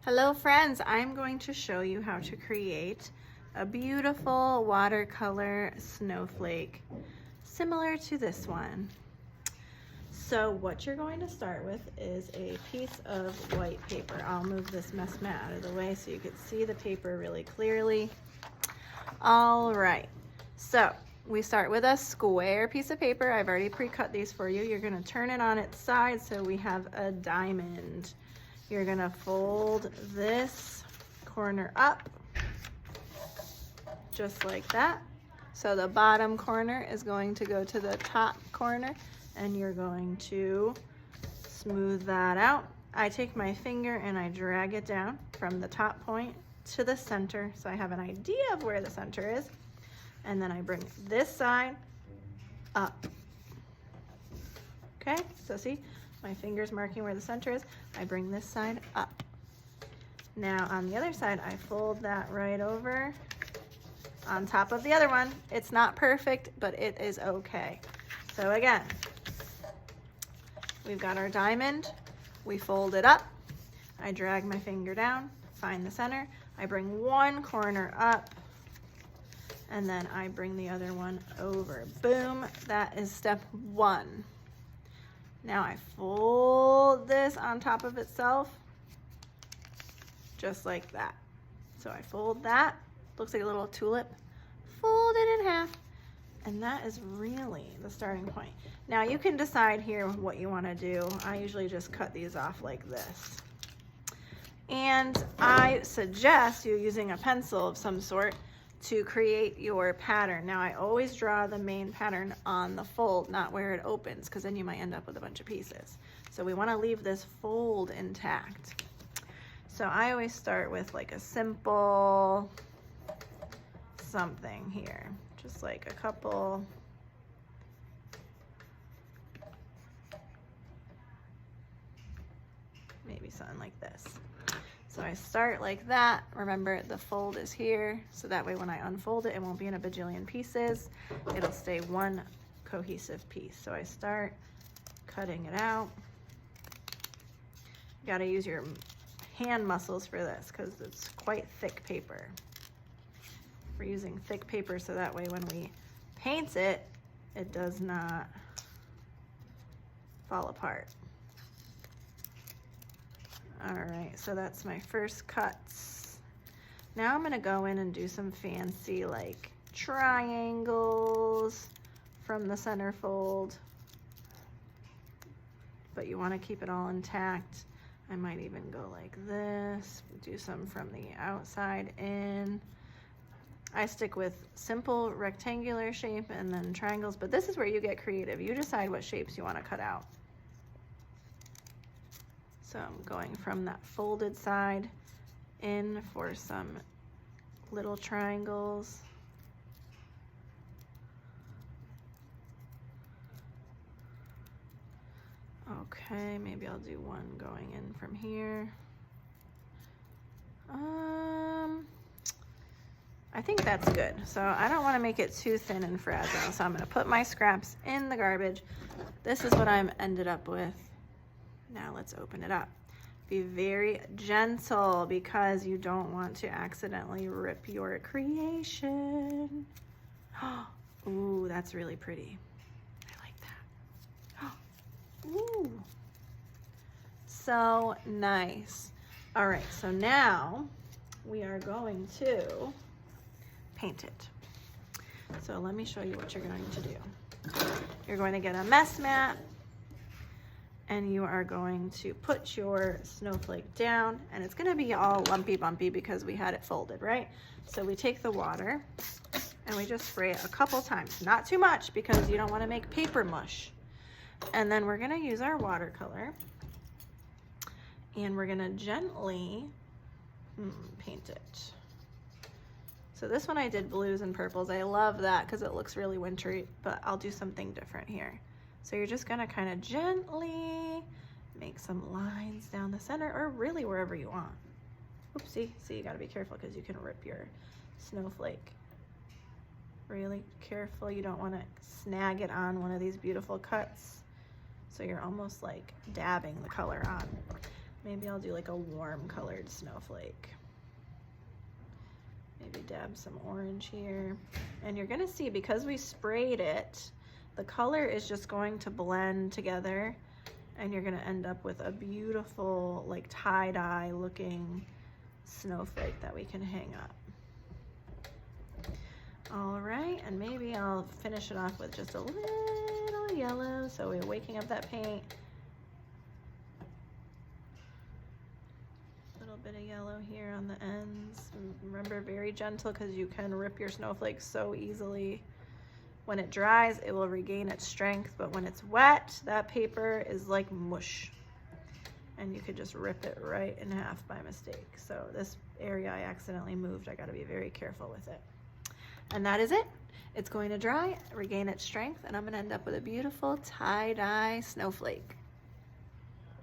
Hello friends, I'm going to show you how to create a beautiful watercolor snowflake similar to this one. So what you're going to start with is a piece of white paper. I'll move this mess mat out of the way so you can see the paper really clearly. All right, so we start with a square piece of paper. I've already pre-cut these for you. You're going to turn it on its side so we have a diamond. You're going to fold this corner up just like that. So the bottom corner is going to go to the top corner, and you're going to smooth that out. I take my finger and I drag it down from the top point to the center so I have an idea of where the center is, and then I bring this side up. Okay, so see, my finger's marking where the center is. I bring this side up. Now on the other side, I fold that right over on top of the other one. It's not perfect, but it is okay. So again, we've got our diamond. We fold it up. I drag my finger down, find the center. I bring one corner up, and then I bring the other one over. Boom, that is step one. Now I fold this on top of itself, just like that. So I fold that, looks like a little tulip, fold it in half, and that is really the starting point. Now you can decide here what you want to do. I usually just cut these off like this. And I suggest you using a pencil of some sort to create your pattern. Now I always draw the main pattern on the fold, not where it opens, because then you might end up with a bunch of pieces. So we want to leave this fold intact. So I always start with like a simple something here, just like a couple maybe something like this. So I start like that. Remember, the fold is here, so that way when I unfold it, it won't be in a bajillion pieces. It'll stay one cohesive piece. So I start cutting it out. You gotta use your hand muscles for this because it's quite thick paper. We're using thick paper so that way when we paint it, it does not fall apart. All right, so that's my first cuts. Now I'm gonna go in and do some fancy like triangles from the center fold, but you wanna keep it all intact. I might even go like this, do some from the outside in. I stick with simple rectangular shape and then triangles, but this is where you get creative. You decide what shapes you wanna cut out. So I'm going from that folded side in for some little triangles. Okay, maybe I'll do one going in from here. I think that's good. So I don't want to make it too thin and fragile, so I'm going to put my scraps in the garbage. This is what I'm ended up with. Now let's open it up. Be very gentle because you don't want to accidentally rip your creation. Ooh, that's really pretty. I like that. Ooh, so nice. All right, so now we are going to paint it. So let me show you what you're going to do. You're going to get a mess mat, and you are going to put your snowflake down, and it's gonna be all lumpy bumpy because we had it folded, right? So we take the water and we just spray it a couple times, not too much because you don't wanna make paper mush. And then we're gonna use our watercolor and we're gonna gently paint it. So this one I did blues and purples. I love that because it looks really wintry, but I'll do something different here. So you're just gonna kind of gently make some lines down the center, or really wherever you want. Oopsie, see, you gotta be careful because you can rip your snowflake. Really careful, you don't wanna snag it on one of these beautiful cuts. So you're almost like dabbing the color on. Maybe I'll do like a warm colored snowflake. Maybe dab some orange here. And you're gonna see, because we sprayed it, the color is just going to blend together, and you're gonna end up with a beautiful, like tie-dye looking snowflake that we can hang up. All right, and maybe I'll finish it off with just a little yellow, so we're waking up that paint. A little bit of yellow here on the ends. And remember, very gentle, because you can rip your snowflakes so easily. When it dries, it will regain its strength, but when it's wet, that paper is like mush. And you could just rip it right in half by mistake. So this area I accidentally moved. I gotta be very careful with it. And that is it. It's going to dry, regain its strength, and I'm gonna end up with a beautiful tie-dye snowflake.